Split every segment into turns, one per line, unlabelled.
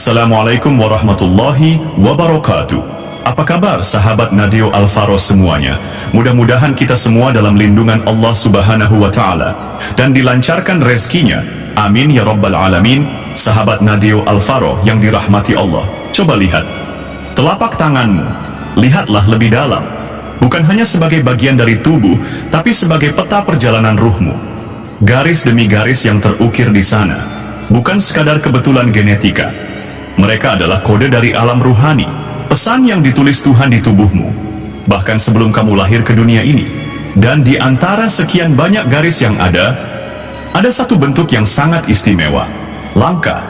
Assalamualaikum warahmatullahi wabarakatuh. Apa kabar sahabat Nadio Alvaro semuanya? Mudah-mudahan kita semua dalam lindungan Allah Subhanahu wa Ta'ala dan dilancarkan rezekinya. Amin ya rabbal alamin. Sahabat Nadio Alvaro yang dirahmati Allah, coba lihat telapak tanganmu, lihatlah lebih dalam. Bukan hanya sebagai bagian dari tubuh, tapi sebagai peta perjalanan ruhmu. Garis demi garis yang terukir di sana bukan sekadar kebetulan genetika. Mereka adalah kode dari alam ruhani, pesan yang ditulis Tuhan di tubuhmu, bahkan sebelum kamu lahir ke dunia ini. Dan di antara sekian banyak garis yang ada satu bentuk yang sangat istimewa, langka,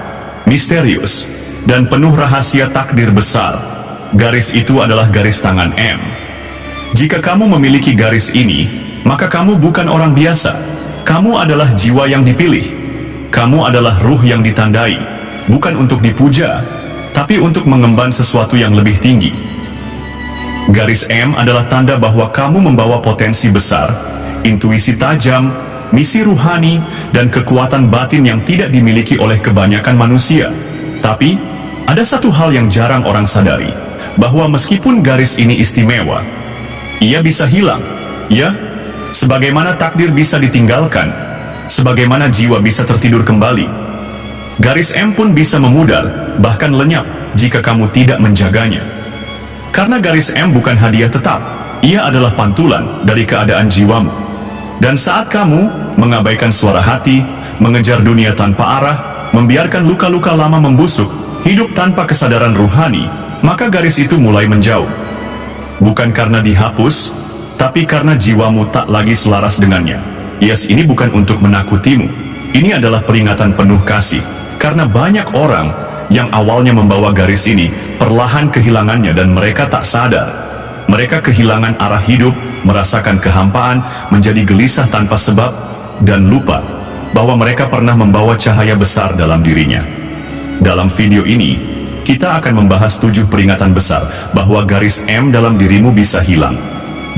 misterius, dan penuh rahasia takdir besar. Garis itu adalah garis tangan M. Jika kamu memiliki garis ini, maka kamu bukan orang biasa. Kamu adalah jiwa yang dipilih. Kamu adalah ruh yang ditandai, bukan untuk dipuja, tapi untuk mengemban sesuatu yang lebih tinggi. Garis M adalah tanda bahwa kamu membawa potensi besar, intuisi tajam, misi ruhani, dan kekuatan batin yang tidak dimiliki oleh kebanyakan manusia. Tapi, ada satu hal yang jarang orang sadari, bahwa meskipun garis ini istimewa, ia bisa hilang. Ya, sebagaimana takdir bisa ditinggalkan, sebagaimana jiwa bisa tertidur kembali, garis M pun bisa memudar, bahkan lenyap, jika kamu tidak menjaganya. Karena garis M bukan hadiah tetap, ia adalah pantulan dari keadaan jiwamu. Dan saat kamu mengabaikan suara hati, mengejar dunia tanpa arah, membiarkan luka-luka lama membusuk, hidup tanpa kesadaran ruhani, maka garis itu mulai menjauh. Bukan karena dihapus, tapi karena jiwamu tak lagi selaras dengannya. Yes, ini bukan untuk menakutimu. Ini adalah peringatan penuh kasih. Karena banyak orang yang awalnya membawa garis ini, perlahan kehilangannya dan mereka tak sadar. Mereka kehilangan arah hidup, merasakan kehampaan, menjadi gelisah tanpa sebab, dan lupa bahwa mereka pernah membawa cahaya besar dalam dirinya. Dalam video ini, kita akan membahas 7 peringatan besar bahwa garis M dalam dirimu bisa hilang,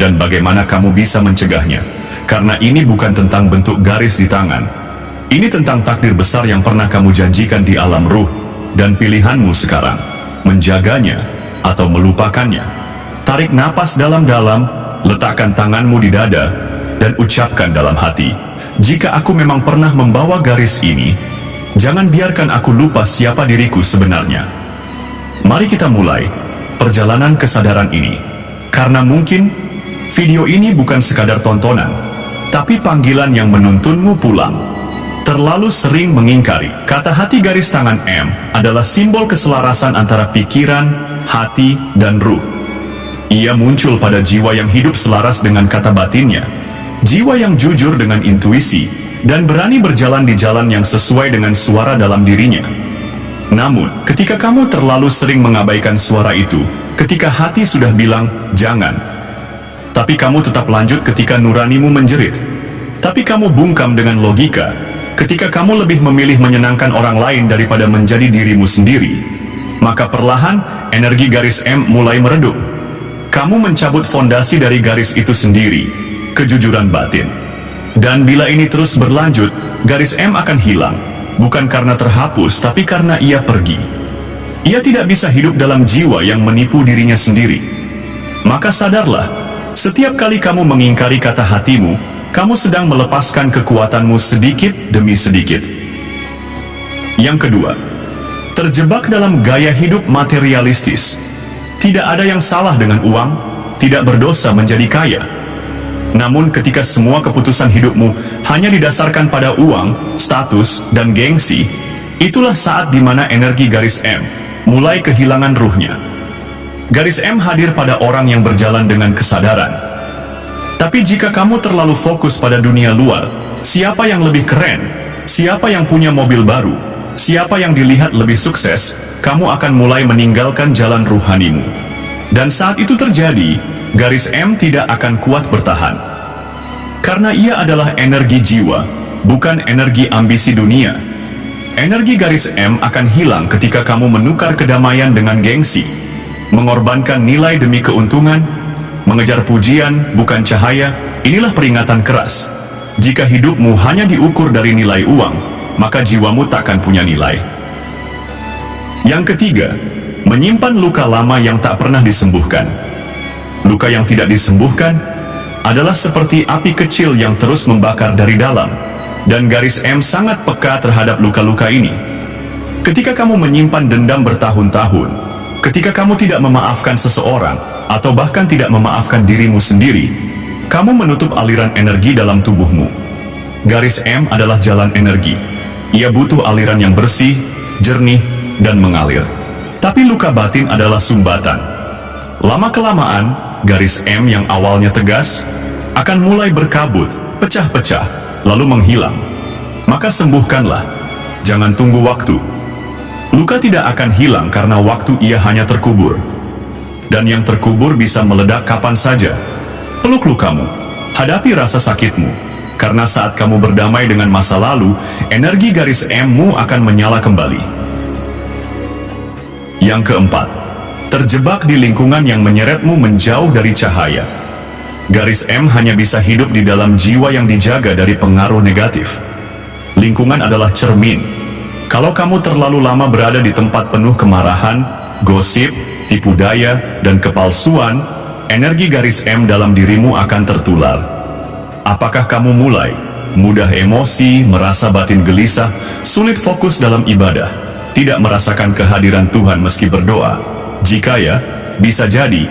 dan bagaimana kamu bisa mencegahnya. Karena ini bukan tentang bentuk garis di tangan. Ini tentang takdir besar yang pernah kamu janjikan di alam ruh, dan pilihanmu sekarang, menjaganya atau melupakannya. Tarik napas dalam-dalam, letakkan tanganmu di dada, dan ucapkan dalam hati, jika aku memang pernah membawa garis ini, jangan biarkan aku lupa siapa diriku sebenarnya. Mari kita mulai perjalanan kesadaran ini, karena mungkin video ini bukan sekadar tontonan, tapi panggilan yang menuntunmu pulang. Terlalu sering mengingkari. Kata hati garis tangan M adalah simbol keselarasan antara pikiran, hati, dan ruh. Ia muncul pada jiwa yang hidup selaras dengan kata batinnya, jiwa yang jujur dengan intuisi, dan berani berjalan di jalan yang sesuai dengan suara dalam dirinya. Namun, ketika kamu terlalu sering mengabaikan suara itu, ketika hati sudah bilang, jangan, tapi kamu tetap lanjut ketika nuranimu menjerit, tapi kamu bungkam dengan logika, ketika kamu lebih memilih menyenangkan orang lain daripada menjadi dirimu sendiri, maka perlahan energi garis M mulai meredup. Kamu mencabut fondasi dari garis itu sendiri, kejujuran batin. Dan bila ini terus berlanjut, garis M akan hilang, bukan karena terhapus, tapi karena ia pergi. Ia tidak bisa hidup dalam jiwa yang menipu dirinya sendiri. Maka sadarlah, setiap kali kamu mengingkari kata hatimu, kamu sedang melepaskan kekuatanmu sedikit demi sedikit. Yang kedua, terjebak dalam gaya hidup materialistis. Tidak ada yang salah dengan uang, tidak berdosa menjadi kaya. Namun ketika semua keputusan hidupmu hanya didasarkan pada uang, status, dan gengsi, itulah saat di mana energi garis M mulai kehilangan ruhnya. Garis M hadir pada orang yang berjalan dengan kesadaran. Tapi jika kamu terlalu fokus pada dunia luar, siapa yang lebih keren, siapa yang punya mobil baru, siapa yang dilihat lebih sukses, kamu akan mulai meninggalkan jalan ruhanimu. Dan saat itu terjadi, garis M tidak akan kuat bertahan. Karena ia adalah energi jiwa, bukan energi ambisi dunia. Energi garis M akan hilang ketika kamu menukar kedamaian dengan gengsi, mengorbankan nilai demi keuntungan, mengejar pujian, bukan cahaya. Inilah peringatan keras. Jika hidupmu hanya diukur dari nilai uang, maka jiwamu takkan punya nilai. Yang ketiga, menyimpan luka lama yang tak pernah disembuhkan. Luka yang tidak disembuhkan adalah seperti api kecil yang terus membakar dari dalam, dan garis M sangat peka terhadap luka-luka ini. Ketika kamu menyimpan dendam bertahun-tahun, ketika kamu tidak memaafkan seseorang, atau bahkan tidak memaafkan dirimu sendiri, kamu menutup aliran energi dalam tubuhmu. Garis M adalah jalan energi. Ia butuh aliran yang bersih, jernih, dan mengalir. Tapi luka batin adalah sumbatan. Lama-kelamaan, garis M yang awalnya tegas akan mulai berkabut, pecah-pecah, lalu menghilang. Maka sembuhkanlah, jangan tunggu waktu. Luka tidak akan hilang karena waktu, ia hanya terkubur. Dan yang terkubur bisa meledak kapan saja. Peluk lukamu, hadapi rasa sakitmu, karena saat kamu berdamai dengan masa lalu, energi garis M-mu akan menyala kembali. Yang keempat, terjebak di lingkungan yang menyeretmu menjauh dari cahaya. Garis M hanya bisa hidup di dalam jiwa yang dijaga dari pengaruh negatif. Lingkungan adalah cermin. Kalau kamu terlalu lama berada di tempat penuh kemarahan, gosip, tipu daya, dan kepalsuan, energi garis M dalam dirimu akan tertular. Apakah kamu mulai mudah emosi, merasa batin gelisah, sulit fokus dalam ibadah, tidak merasakan kehadiran Tuhan meski berdoa? Jika ya, bisa jadi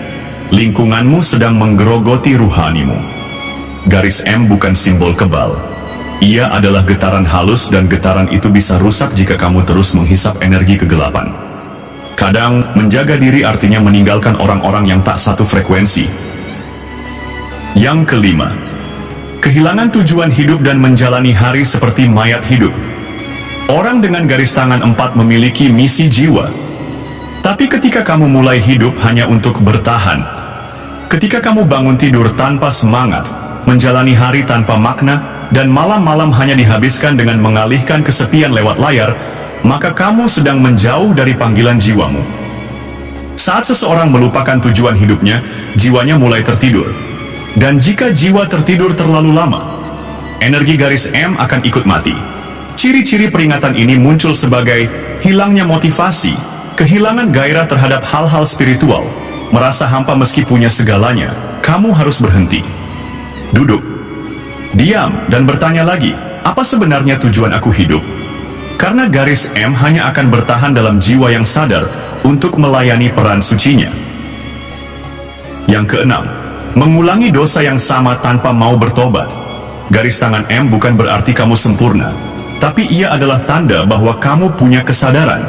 lingkunganmu sedang menggerogoti ruhanimu. Garis M bukan simbol kebal. Ia adalah getaran halus, dan getaran itu bisa rusak jika kamu terus menghisap energi kegelapan. Kadang, menjaga diri artinya meninggalkan orang-orang yang tak satu frekuensi. Yang kelima, kehilangan tujuan hidup dan menjalani hari seperti mayat hidup. Orang dengan garis tangan 4 memiliki misi jiwa. Tapi ketika kamu mulai hidup hanya untuk bertahan, ketika kamu bangun tidur tanpa semangat, menjalani hari tanpa makna, dan malam-malam hanya dihabiskan dengan mengalihkan kesepian lewat layar, maka kamu sedang menjauh dari panggilan jiwamu. Saat seseorang melupakan tujuan hidupnya, jiwanya mulai tertidur. Dan jika jiwa tertidur terlalu lama, energi garis M akan ikut mati. Ciri-ciri peringatan ini muncul sebagai hilangnya motivasi, kehilangan gairah terhadap hal-hal spiritual, merasa hampa meski punya segalanya. Kamu harus berhenti, duduk, diam, dan bertanya lagi, apa sebenarnya tujuan aku hidup? Karena garis M hanya akan bertahan dalam jiwa yang sadar untuk melayani peran sucinya. Yang keenam, mengulangi dosa yang sama tanpa mau bertobat. Garis tangan M bukan berarti kamu sempurna, tapi ia adalah tanda bahwa kamu punya kesadaran.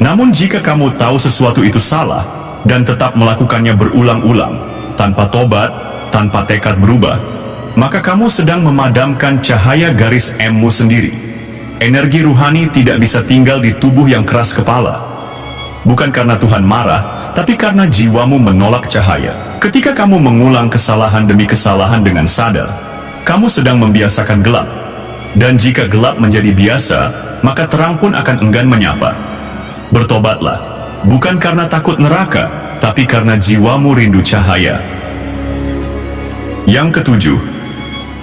Namun jika kamu tahu sesuatu itu salah, dan tetap melakukannya berulang-ulang, tanpa tobat, tanpa tekad berubah, maka kamu sedang memadamkan cahaya garis M-mu sendiri. Energi ruhani tidak bisa tinggal di tubuh yang keras kepala. Bukan karena Tuhan marah, tapi karena jiwamu menolak cahaya. Ketika kamu mengulang kesalahan demi kesalahan dengan sadar, kamu sedang membiasakan gelap. Dan jika gelap menjadi biasa, maka terang pun akan enggan menyapa. Bertobatlah, bukan karena takut neraka, tapi karena jiwamu rindu cahaya. Yang ketujuh,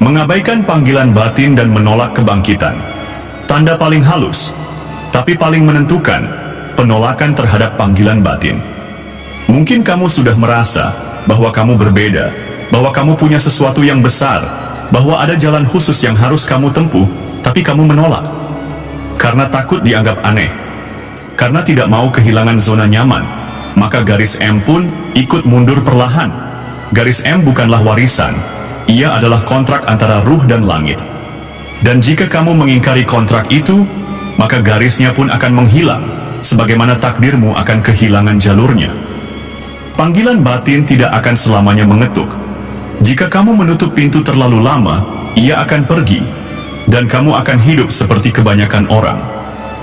mengabaikan panggilan batin dan menolak kebangkitan. Tanda paling halus, tapi paling menentukan, penolakan terhadap panggilan batin. Mungkin kamu sudah merasa bahwa kamu berbeda, bahwa kamu punya sesuatu yang besar, bahwa ada jalan khusus yang harus kamu tempuh, tapi kamu menolak. Karena takut dianggap aneh, karena tidak mau kehilangan zona nyaman, maka garis M pun ikut mundur perlahan. Garis M bukanlah warisan, ia adalah kontrak antara ruh dan langit. Dan jika kamu mengingkari kontrak itu, maka garisnya pun akan menghilang, sebagaimana takdirmu akan kehilangan jalurnya. Panggilan batin tidak akan selamanya mengetuk. Jika kamu menutup pintu terlalu lama, ia akan pergi, dan kamu akan hidup seperti kebanyakan orang,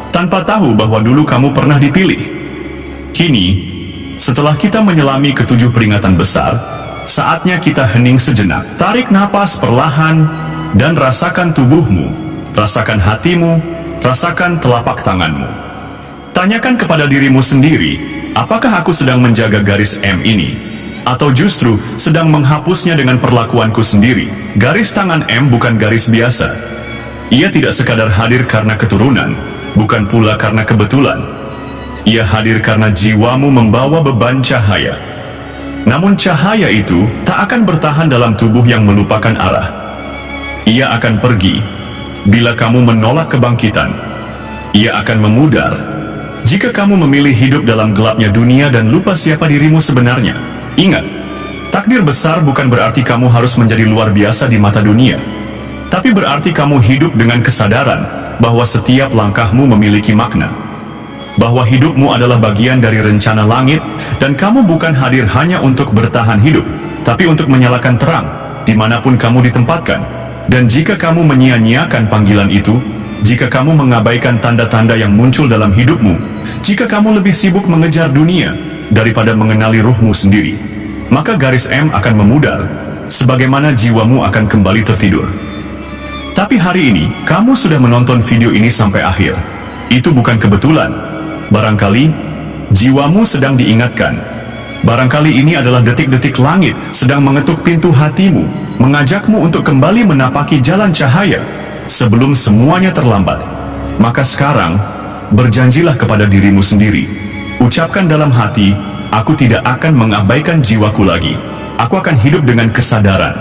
tanpa tahu bahwa dulu kamu pernah dipilih. Kini, setelah kita menyelami ketujuh peringatan besar, saatnya kita hening sejenak. Tarik napas perlahan, dan rasakan tubuhmu, rasakan hatimu, rasakan telapak tanganmu. Tanyakan kepada dirimu sendiri, apakah aku sedang menjaga garis M ini? Atau justru sedang menghapusnya dengan perlakuanku sendiri? Garis tangan M bukan garis biasa. Ia tidak sekadar hadir karena keturunan, bukan pula karena kebetulan. Ia hadir karena jiwamu membawa beban cahaya. Namun cahaya itu tak akan bertahan dalam tubuh yang melupakan arah. Ia akan pergi bila kamu menolak kebangkitan. Ia akan memudar jika kamu memilih hidup dalam gelapnya dunia dan lupa siapa dirimu sebenarnya. Ingat, takdir besar bukan berarti kamu harus menjadi luar biasa di mata dunia, tapi berarti kamu hidup dengan kesadaran bahwa setiap langkahmu memiliki makna. Bahwa hidupmu adalah bagian dari rencana langit, dan kamu bukan hadir hanya untuk bertahan hidup, tapi untuk menyalakan terang, dimanapun kamu ditempatkan. Dan jika kamu menyia-nyiakan panggilan itu, jika kamu mengabaikan tanda-tanda yang muncul dalam hidupmu, jika kamu lebih sibuk mengejar dunia, daripada mengenali ruhmu sendiri, maka garis M akan memudar, sebagaimana jiwamu akan kembali tertidur. Tapi hari ini, kamu sudah menonton video ini sampai akhir. Itu bukan kebetulan. Barangkali jiwamu sedang diingatkan. Barangkali ini adalah detik-detik langit sedang mengetuk pintu hatimu, mengajakmu untuk kembali menapaki jalan cahaya sebelum semuanya terlambat. Maka sekarang, berjanjilah kepada dirimu sendiri. Ucapkan dalam hati, aku tidak akan mengabaikan jiwaku lagi. Aku akan hidup dengan kesadaran.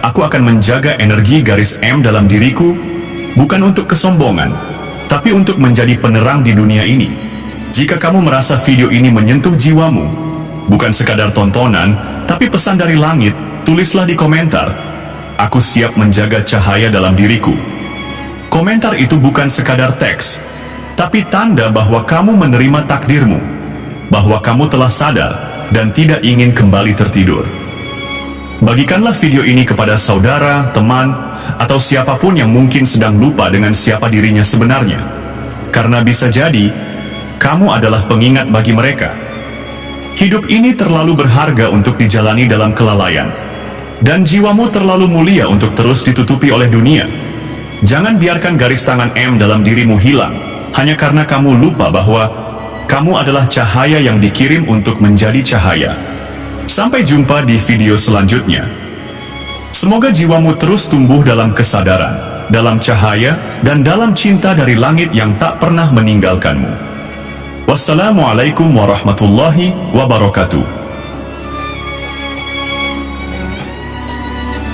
Aku akan menjaga energi garis M dalam diriku, bukan untuk kesombongan, tapi untuk menjadi penerang di dunia ini. Jika kamu merasa video ini menyentuh jiwamu, bukan sekadar tontonan, tapi pesan dari langit, tulislah di komentar, aku siap menjaga cahaya dalam diriku. Komentar itu bukan sekadar teks, tapi tanda bahwa kamu menerima takdirmu, bahwa kamu telah sadar dan tidak ingin kembali tertidur. Bagikanlah video ini kepada saudara, teman, atau siapapun yang mungkin sedang lupa dengan siapa dirinya sebenarnya. Karena bisa jadi, kamu adalah pengingat bagi mereka. Hidup ini terlalu berharga untuk dijalani dalam kelalaian, dan jiwamu terlalu mulia untuk terus ditutupi oleh dunia. Jangan biarkan garis tangan M dalam dirimu hilang, hanya karena kamu lupa bahwa kamu adalah cahaya yang dikirim untuk menjadi cahaya. Sampai jumpa di video selanjutnya. Semoga jiwamu terus tumbuh dalam kesadaran, dalam cahaya, dan dalam cinta dari langit yang tak pernah meninggalkanmu. Wassalamualaikum warahmatullahi wabarakatuh.